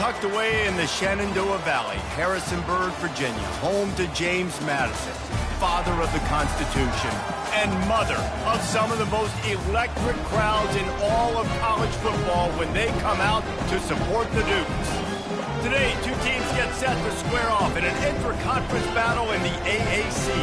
Tucked away in the Shenandoah Valley, Harrisonburg, Virginia, home to James Madison, father of the Constitution and mother of some of the most electric crowds in all of college football when they come out to support the Dukes. Today, two teams get set to square off in an intra-conference battle in the AAC.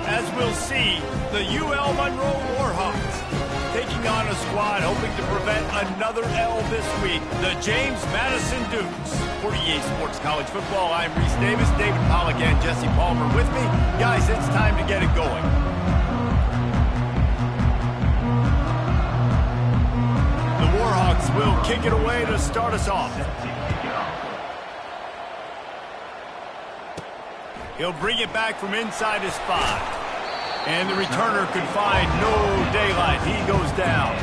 As we'll see, the UL Monroe Warhawks taking on a squad hoping to prevent another L this week, the James Madison Dukes. For EA Sports College Football, I'm Reese Davis, David Pollack, and Jesse Palmer with me. Guys, it's time to get it going. The Warhawks will kick it away to start us off. He'll bring it back from inside his 5. And the returner could find no daylight. He goes down.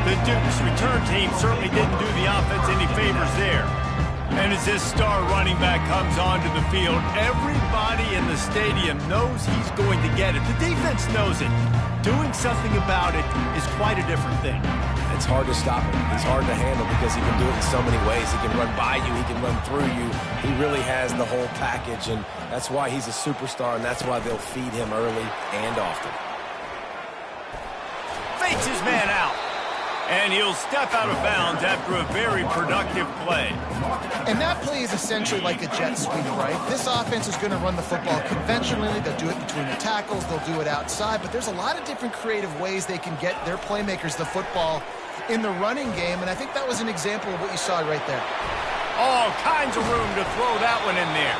The Dukes return team certainly didn't do the offense any favors there. And as this star running back comes onto the field, everybody in the stadium knows he's going to get it. The defense knows it. Doing something about it is quite a different thing. It's hard to stop him. It's hard to handle because he can do it in so many ways. He can run by you. He can run through you. He really has the whole package, and that's why he's a superstar, and that's why they'll feed him early and often. Fakes his man out. And he'll step out of bounds after a very productive play. And that play is essentially like a jet sweep, right? This offense is going to run the football conventionally. They'll do it between the tackles. They'll do it outside. But there's a lot of different creative ways they can get their playmakers the football in the running game. And I think that was an example of what you saw right there. All kinds of room to throw that one in there.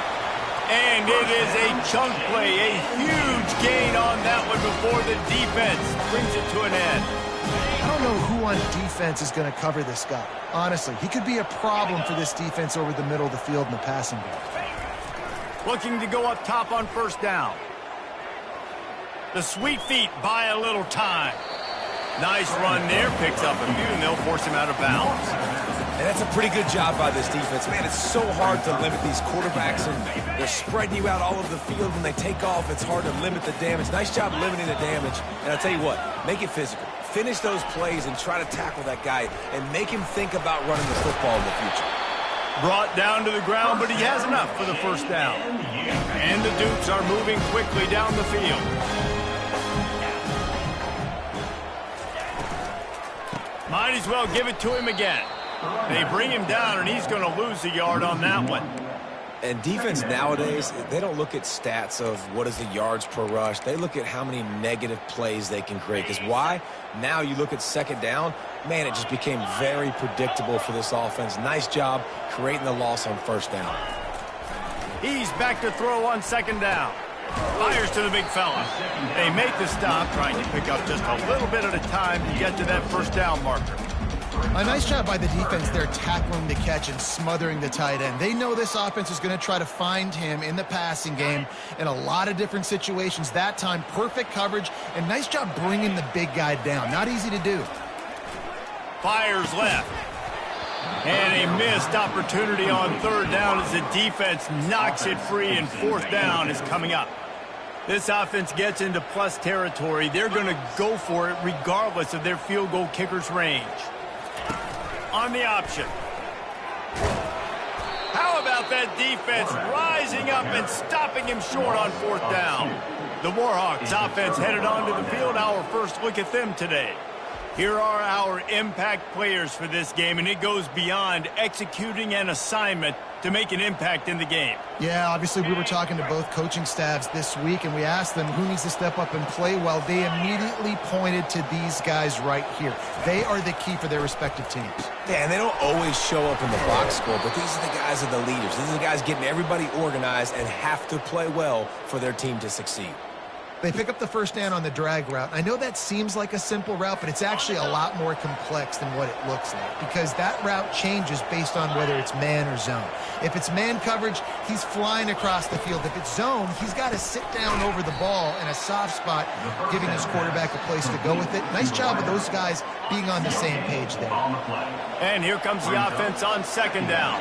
And it is a chunk play, a huge gain on that one before the defense brings it to an end. I don't know who on defense is going to cover this guy. Honestly, he could be a problem for this defense over the middle of the field in the passing game. Looking to go up top on first down. The Sweet Feet buy a little time. Nice run there, picks up a few, and they'll force him out of bounds. And that's a pretty good job by this defense. Man, it's so hard to limit these quarterbacks, and they're spreading you out all over the field. When they take off, it's hard to limit the damage. Nice job limiting the damage. And I'll tell you what, make it physical. Finish those plays and try to tackle that guy and make him think about running the football in the future. Brought down to the ground, but he has enough for the first down. And the Dukes are moving quickly down the field. Might as well give it to him again. They bring him down, and he's going to lose a yard on that one. And defense nowadays, they don't look at stats of what is the yards per rush. They look at how many negative plays they can create. Because why? Now you look at second down, man, it just became very predictable for this offense. Nice job creating the loss on first down. He's back to throw on second down. Fires to the big fella. They make the stop, trying to pick up just a little bit at a time to get to that first down marker. A nice job by the defense there tackling the catch and smothering the tight end. They know this offense is going to try to find him in the passing game in a lot of different situations. That time, perfect coverage, and nice job bringing the big guy down. Not easy to do. Fires left. And a missed opportunity on third down as the defense knocks it free, and fourth down is coming up. This offense gets into plus territory. They're going to go for it regardless of their field goal kicker's range. On the option. How about that defense rising up and stopping him short on fourth down? The Warhawks offense headed onto the field. Our first look at them today. Here are our impact players for this game, and it goes beyond executing an assignment to make an impact in the game. Yeah, obviously we were talking to both coaching staffs this week, and we asked them who needs to step up and play well. They immediately pointed to these guys right here. They are the key for their respective teams. Yeah, and they don't always show up in the box score, but these are the guys that are the leaders. These are the guys getting everybody organized and have to play well for their team to succeed. They pick up the first down on the drag route. I know that seems like a simple route, but it's actually a lot more complex than what it looks like because that route changes based on whether it's man or zone. If it's man coverage, he's flying across the field. If it's zone, he's got to sit down over the ball in a soft spot, giving his quarterback a place to go with it. Nice job of those guys being on the same page there. And here comes the offense on second down.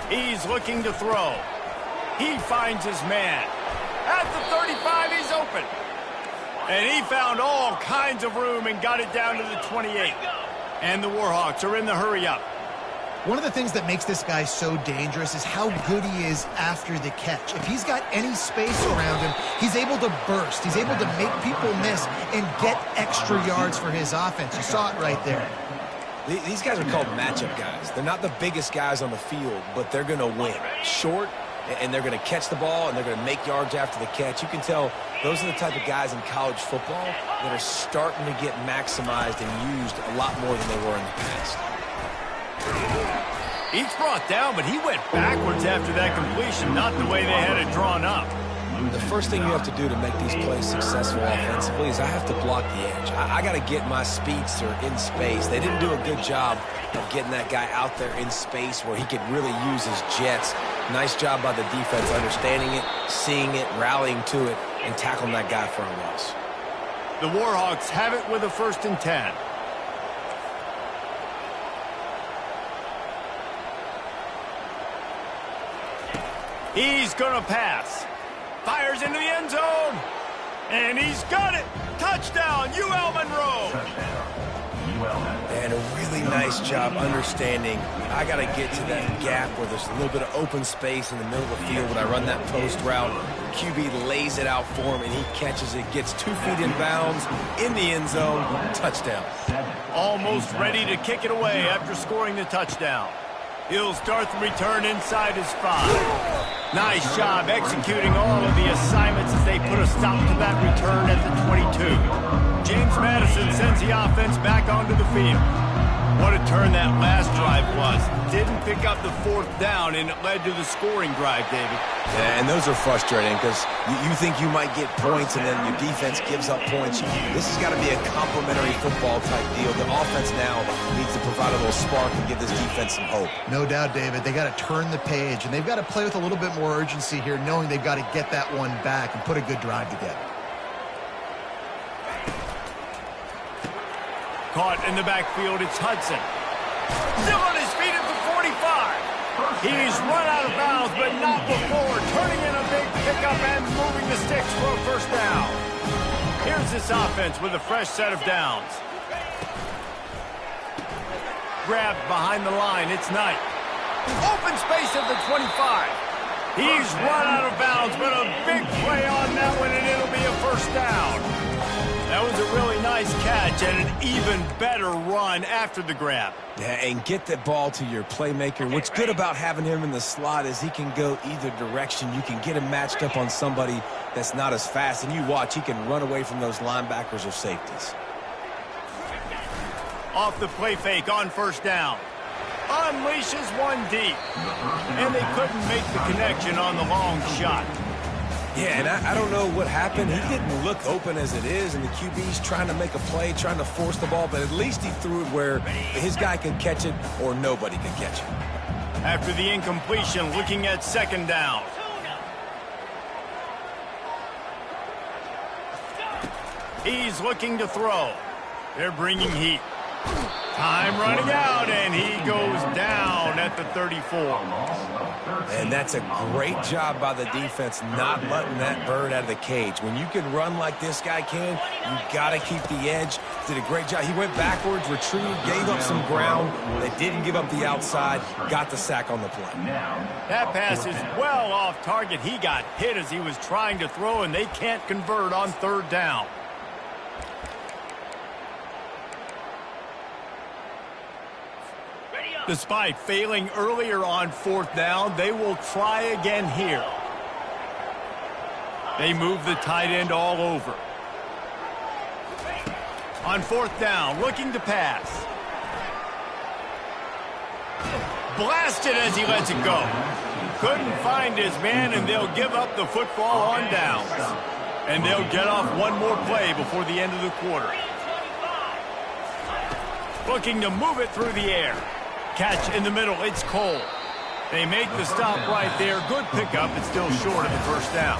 He's looking to throw. He finds his man. At the 35, he's open. And he found all kinds of room and got it down to the 28. And the Warhawks are in the hurry-up. One of the things that makes this guy so dangerous is how good he is after the catch. If he's got any space around him, he's able to burst. He's able to make people miss and get extra yards for his offense. You saw it right there. These guys are called matchup guys. They're not the biggest guys on the field, but they're going to win. Short, and they're going to catch the ball, and they're going to make yards after the catch. You can tell those are the type of guys in college football that are starting to get maximized and used a lot more than they were in the past. He's brought down, but he went backwards after that completion, not the way they had it drawn up. The first thing you have to do to make these plays successful offensively is I have to block the edge. I got to get my speedster in space. They didn't do a good job of getting that guy out there in space where he could really use his jets. Nice job by the defense understanding it, seeing it, rallying to it, and tackling that guy for a loss. The Warhawks have it with a 1st and 10. He's going to pass. Fires into the end zone. And he's got it. Touchdown, UL Monroe. And a really nice job understanding I got to get to that gap where there's a little bit of open space in the middle of the field when I run that post route. QB lays it out for him, and he catches it, gets 2 feet in bounds, in the end zone, touchdown. Almost ready to kick it away after scoring the touchdown. He'll start the return inside his 5. Nice job executing all of the assignments as they put a stop to that return at the 22. James Madison sends the offense back onto the field. What a turn that last drive was. Didn't pick up the 4th down, and it led to the scoring drive, David. Yeah, and those are frustrating because you think you might get points and then your defense gives up points. This has got to be a complementary football type deal. The offense now needs to provide a little spark and give this defense some hope. No doubt, David. They got to turn the page, and they've got to play with a little bit more urgency here, knowing they've got to get that one back and put a good drive together. Caught in the backfield, it's Hudson. Still on his feet at the 45. He's run out of bounds, but not before turning in a big pickup and moving the sticks for a 1st down. Here's this offense with a fresh set of downs. Grabbed behind the line, it's Knight. Open space at the 25. He's run out of bounds, but a big play on that one, and it'll be a 1st down. That was a really nice catch and an even better run after the grab. Yeah, and get the ball to your playmaker. What's good about having him in the slot is he can go either direction. You can get him matched up on somebody that's not as fast, and you watch, he can run away from those linebackers or safeties. Off the play fake on 1st down. Unleashes one deep. And they couldn't make the connection on the long shot. Yeah, and I don't know what happened. He didn't look open as it is, and the QB's trying to make a play, trying to force the ball, but at least he threw it where his guy could catch it or nobody could catch it. After the incompletion, looking at 2nd down. He's looking to throw. They're bringing heat. Time running out, and he goes down at the 34. And that's a great job by the defense not letting that bird out of the cage. When you can run like this guy can, you got to keep the edge. Did a great job. He went backwards, retrieved, gave up some ground. They didn't give up the outside, got the sack on the play. That pass is well off target. He got hit as he was trying to throw, and they can't convert on 3rd down. Despite failing earlier on 4th down, they will try again here. They move the tight end all over. On 4th down, looking to pass. Blasted as he lets it go. Couldn't find his man, and they'll give up the football on downs. And they'll get off one more play before the end of the quarter. Looking to move it through the air. Catch in the middle, it's Cole. They make the stop right there. Good pickup, but still short of the 1st down.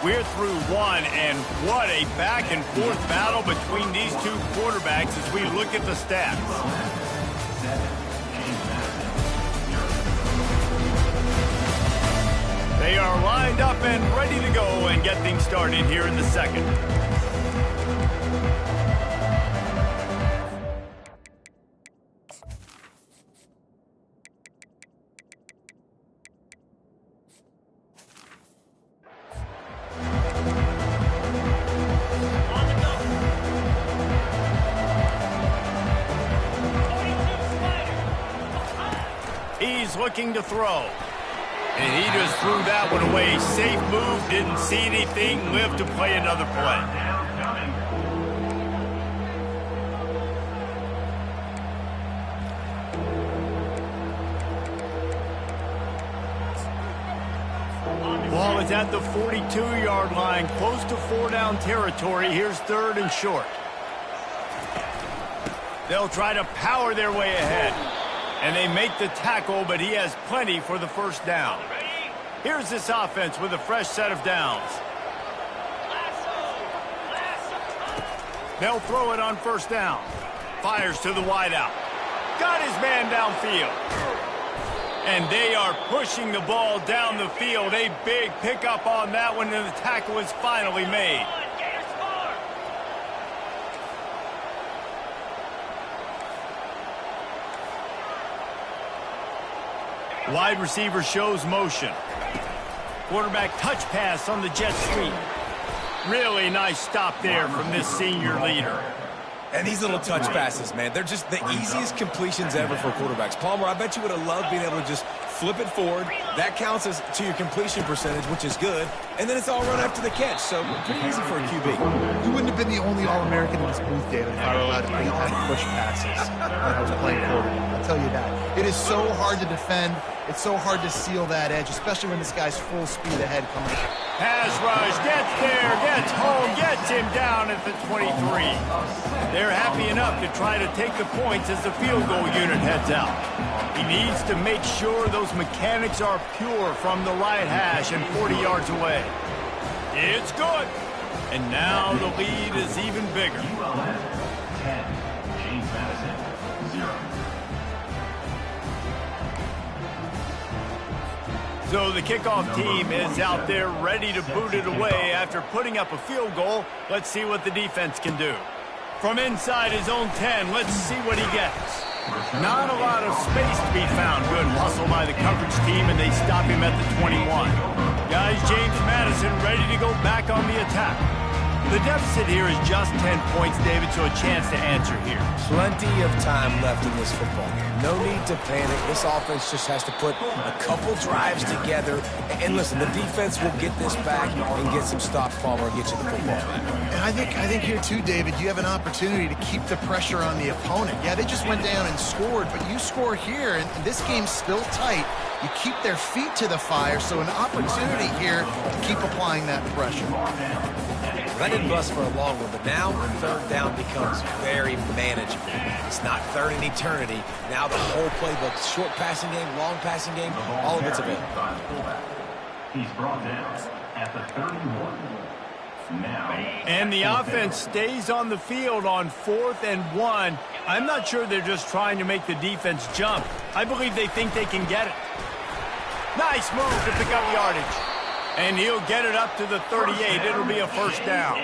We're through 1, and what a back-and-forth battle between these two quarterbacks as we look at the stats. They are lined up and ready to go and get things started here in the 2nd. is looking to throw. And he just threw that one away. Safe move, didn't see anything, lived to play another play. Ball is at the 42-yard line, close to 4-down territory. Here's 3rd and short. They'll try to power their way ahead. And they make the tackle, but he has plenty for the first down. Here's this offense with a fresh set of downs. They'll throw it on 1st down. Fires to the wideout. Got his man downfield. And they are pushing the ball down the field. A big pickup on that one, and the tackle is finally made. Wide receiver shows motion. Quarterback touch pass on the jet sweep. Really nice stop there from this senior leader. And these little touch passes, man, they're just the easiest completions ever for quarterbacks. Palmer, I bet you would have loved being able to just flip it forward. That counts as to your completion percentage, which is good. And then it's all run after the catch, so pretty easy for a QB. You wouldn't have been the only All-American in this booth, David, if I were allowed to bring out push passes when I was playing quarterback. I'll tell you that. It is so hard to defend. It's so hard to seal that edge, especially when this guy's full speed ahead coming up. Pass rush, gets there, gets home, gets him down at the 23. They're happy enough to try to take the points as the field goal unit heads out. He needs to make sure those mechanics are pure from the right hash and 40 yards away. It's good. And now the lead is even bigger. 10, James Madison, 0. So the kickoff team is out there ready to boot it away after putting up a field goal. Let's see what the defense can do. From inside his own 10, let's see what he gets. Not a lot of space to be found. Good hustle by the coverage team, and they stop him at the 21. Guys, James Madison ready to go back on the attack. The deficit here is just 10 points, David, so a chance to answer here. Plenty of time left in this football game. No need to panic. This offense just has to put a couple drives together. And listen, the defense will get this back and get some stops, Palmer, and get you the football back. And I think here too, David, you have an opportunity to keep the pressure on the opponent. Yeah, they just went down and scored, but you score here, and this game's still tight. You keep their feet to the fire, so an opportunity here to keep applying that pressure. That didn't bust for a long one, but now 3rd down becomes very manageable. It's not 3rd in eternity. Now the whole playbook, short passing game, long passing game, all of it's available. He's brought down at the 31. Now. And the offense stays on the field on 4th and 1. I'm not sure they're just trying to make the defense jump. I believe they think they can get it. Nice move to pick up yardage. And he'll get it up to the 38. It'll be a 1st down.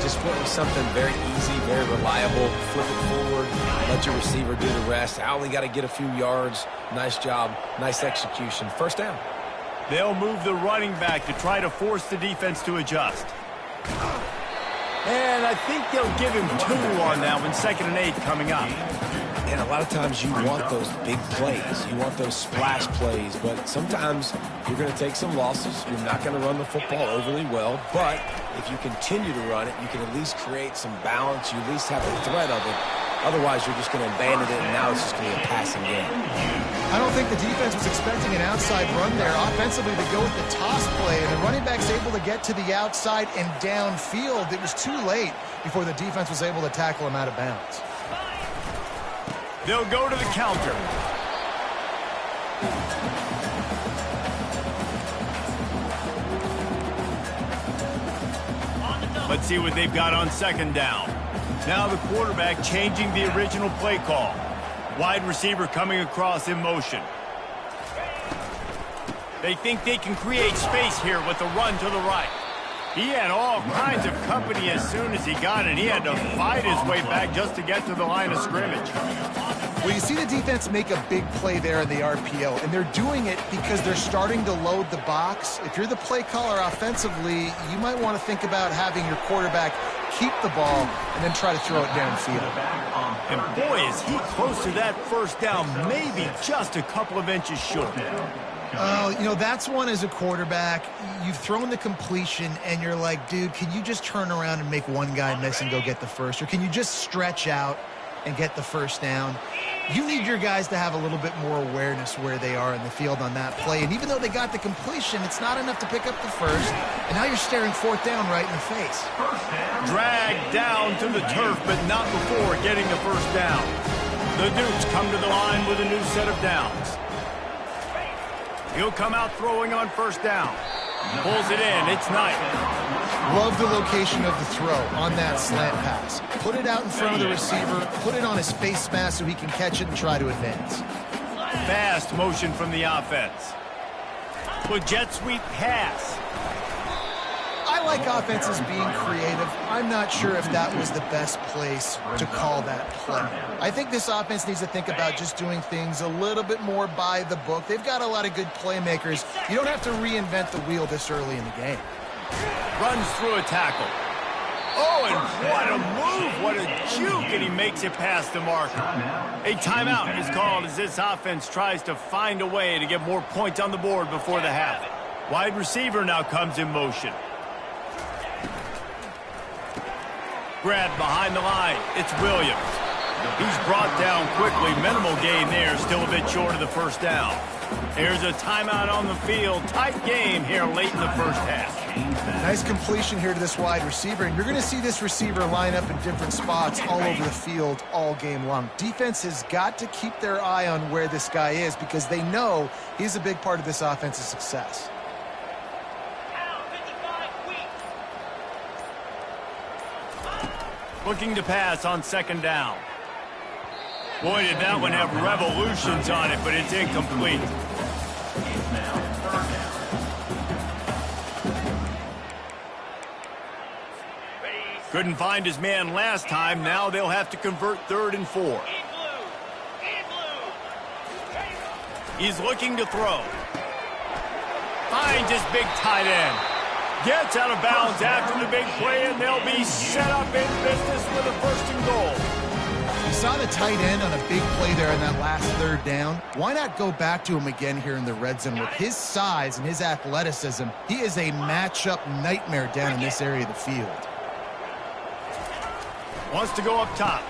Just went with something very easy, very reliable. Flip it forward, let your receiver do the rest. I only got to get a few yards. Nice job, nice execution. 1st down. They'll move the running back to try to force the defense to adjust. And I think they'll give him 2 on that one. 2nd and 8 coming up. And a lot of times you want those big plays. You want those splash plays. But sometimes you're going to take some losses. You're not going to run the football overly well. But if you continue to run it, you can at least create some balance. You at least have the threat of it. Otherwise, you're just going to abandon it, and now it's just going to be a passing game. I don't think the defense was expecting an outside run there. Offensively, they go with the toss play, and the running back's able to get to the outside and downfield. It was too late before the defense was able to tackle him out of bounds. They'll go to the counter. Let's see what they've got on 2nd down. Now the quarterback changing the original play call. Wide receiver coming across in motion. They think they can create space here with the run to the right. He had all kinds of company as soon as he got it. He had to fight his way back just to get to the line of scrimmage. Well, you see the defense make a big play there in the RPO, and they're doing it because they're starting to load the box. If you're the play caller offensively, you might want to think about having your quarterback keep the ball and then try to throw it downfield. And boy, is he close to that first down, maybe just a couple of inches short. You know, that's one as a quarterback. You've thrown the completion, and you're like, dude, can you just turn around and make one guy miss and go get the first? Or can you just stretch out and get the first down? You need your guys to have a little bit more awareness where they are in the field on that play. And even though they got the completion, it's not enough to pick up the first. And now you're staring fourth down right in the face. Dragged down to the turf, but not before getting the first down. The Dukes come to the line with a new set of downs. He'll come out throwing on first down. Pulls it in. It's Knight. Love the location of the throw on that slant pass. Put it out in front of the receiver. Put it on his face mask so he can catch it and try to advance. Fast motion from the offense. With jet sweep pass. I like offenses being creative. I'm not sure if that was the best place to call that play. I think this offense needs to think about just doing things a little bit more by the book. They've got a lot of good playmakers. You don't have to reinvent the wheel this early in the game. Runs through a tackle. Oh, and what a move, what a juke, and he makes it past the marker. A timeout is called as this offense tries to find a way to get more points on the board before the half. Wide receiver now comes in motion. Grabbed behind the line. It's Williams. He's brought down quickly. Minimal gain there. Still a bit short of the first down. There's a timeout on the field. Tight game here late in the first half. Nice completion here to this wide receiver. And you're going to see this receiver line up in different spots all over the field all game long. Defense has got to keep their eye on where this guy is because they know he's a big part of this offense's success. Looking to pass on second down. Boy, did that one have revolutions on it, but it's incomplete. Couldn't find his man last time. Now they'll have to convert 3rd and 4. He's looking to throw. Finds his big tight end. Gets out of bounds after the big play, and they'll be set up in business with a 1st and goal. You saw the tight end on a big play there in that last 3rd down. Why not go back to him again here in the red zone? With his size and his athleticism, he is a matchup nightmare down in this area of the field. Wants to go up top.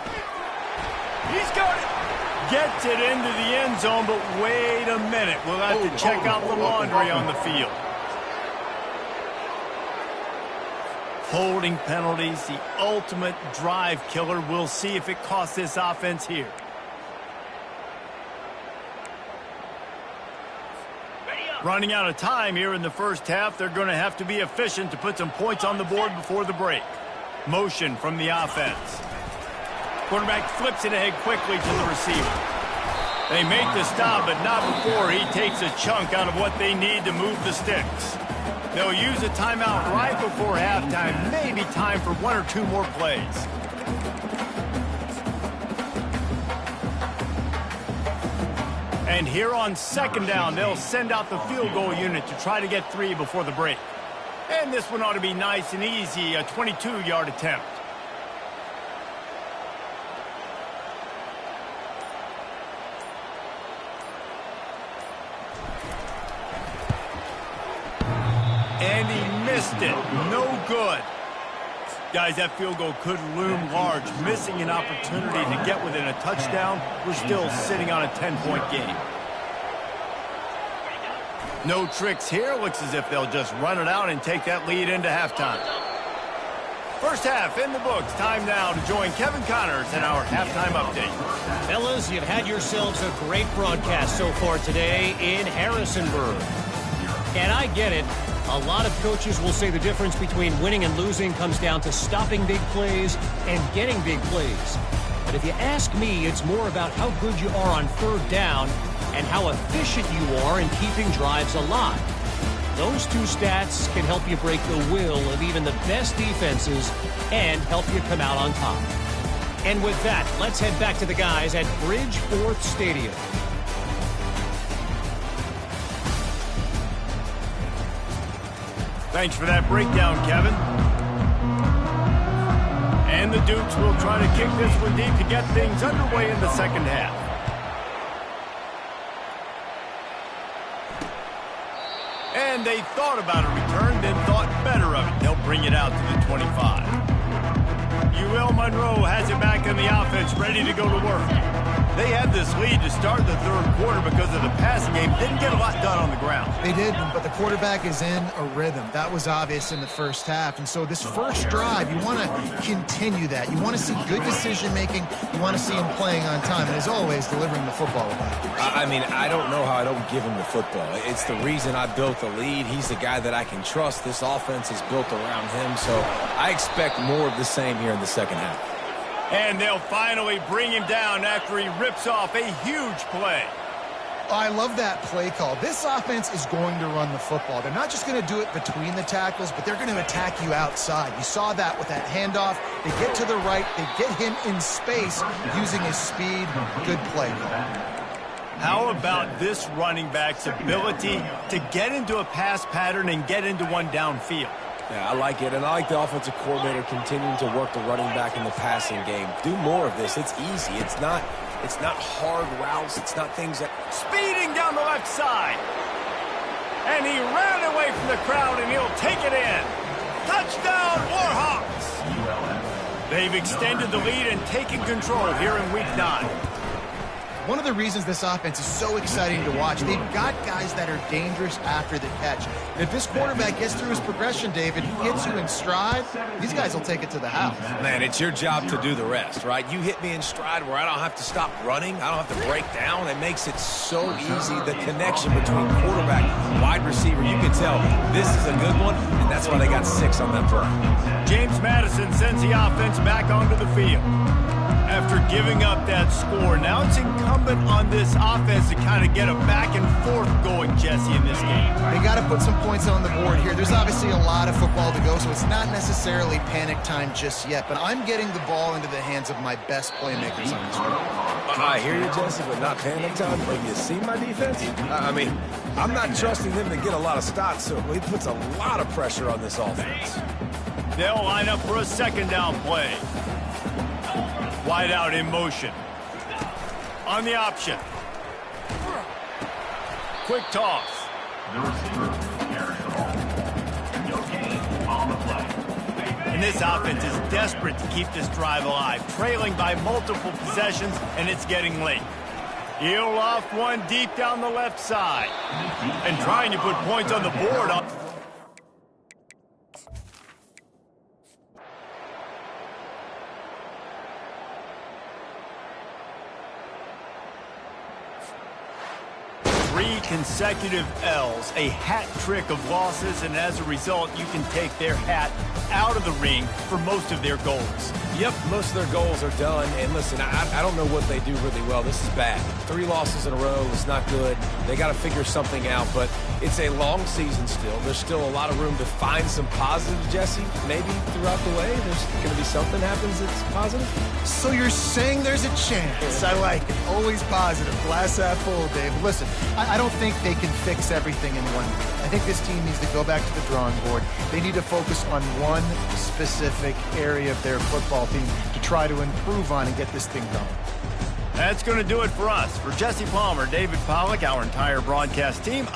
He's got it. Gets it into the end zone, but wait a minute. We'll have to check out the laundry on the field. Holding penalties, the ultimate drive killer. We'll see if it costs this offense here. Running out of time here in the first half. They're going to have to be efficient to put some points on the board before the break. Motion from the offense. Quarterback flips it ahead quickly to the receiver. They make the stop, but not before he takes a chunk out of what they need to move the sticks. They'll use a timeout right before halftime. Maybe time for 1 or 2 more plays. And here on second down, they'll send out the field goal unit to try to get 3 before the break. And this one ought to be nice and easy, a 22-yard attempt. And he missed it. No good. Guys, that field goal could loom large. Missing an opportunity to get within a touchdown. We're still sitting on a 10-point game. No tricks here. Looks as if they'll just run it out and take that lead into halftime. First half in the books. Time now to join Kevin Connors in our halftime update. Fellas, you've had yourselves a great broadcast so far today in Harrisonburg. And I get it. A lot of coaches will say the difference between winning and losing comes down to stopping big plays and getting big plays. But if you ask me, it's more about how good you are on 3rd down and how efficient you are in keeping drives alive. Those 2 stats can help you break the will of even the best defenses and help you come out on top. And with that, let's head back to the guys at Bridgeforth Stadium. Thanks for that breakdown, Kevin. And the Dukes will try to kick this one deep to get things underway in the second half. And they thought about a return, then thought better of it. They'll bring it out to the 25. UL Monroe has it back in the offense, ready to go to work. They had this lead to start the third quarter because of the passing game. Didn't get a lot done on the ground. They did, but the quarterback is in a rhythm. That was obvious in the first half. And so this first drive, you want to continue that. You want to see good decision-making. You want to see him playing on time. And as always, delivering the football. I mean, I don't know how I don't give him the football. It's the reason I built the lead. He's the guy that I can trust. This offense is built around him. So I expect more of the same here in the second half. And they'll finally bring him down after he rips off a huge play. I love that play call. This offense is going to run the football. They're not just going to do it between the tackles, but they're going to attack you outside. You saw that with that handoff. They get to the right. They get him in space using his speed. Good play call. How about this running back's ability to get into a pass pattern and get into one downfield? Yeah, I like it, and I like the offensive coordinator continuing to work the running back in the passing game. Do more of this. It's easy. It's not hard routes. It's not things that... Speeding down the left side. And he ran away from the crowd, and he'll take it in. Touchdown, Warhawks! They've extended the lead and taken control here in Week 9. One of the reasons this offense is so exciting to watch, they've got guys that are dangerous after the catch. And if this quarterback gets through his progression, David, hits you in stride, these guys will take it to the house. Man, it's your job to do the rest, right? You hit me in stride where I don't have to stop running. I don't have to break down. It makes it so easy. The connection between quarterback and wide receiver, you can tell this is a good one, and that's why they got 6 on that play. James Madison sends the offense back onto the field. After giving up that score, now it's incumbent on this offense to kind of get a back and forth going, Jesse, in this game. They got to put some points on the board here. There's obviously a lot of football to go, so it's not necessarily panic time just yet, but I'm getting the ball into the hands of my best playmakers on this field. I hear you, Jesse, but not panic time. But you see my defense? I mean, I'm not trusting them to get a lot of stops, so he puts a lot of pressure on this offense. They'll line up for a second down play. Wide out in motion. On the option. Quick toss. The receiver carries the ball. No gain on the play. And this offense is desperate to keep this drive alive, trailing by multiple possessions, and it's getting late. He'll loft one deep down the left side. And trying to put points on the board. Consecutive L's, a hat trick of losses, and as a result, you can take their hat out of the ring for most of their goals. Yep, most of their goals are done, and listen, I don't know what they do really well. This is bad. 3 losses in a row is not good. They got to figure something out, but it's a long season still. There's still a lot of room to find some positives, Jesse. Maybe throughout the way, there's going to be something happens that's positive. So you're saying there's a chance. I like it. Always positive. Glass half full, Dave. Listen, I don't think they can fix everything in one week. I think this team needs to go back to the drawing board. They need to focus on one specific area of their football team to try to improve on and get this thing going. That's going to do it for us. For Jesse Palmer, David Pollack, our entire broadcast team.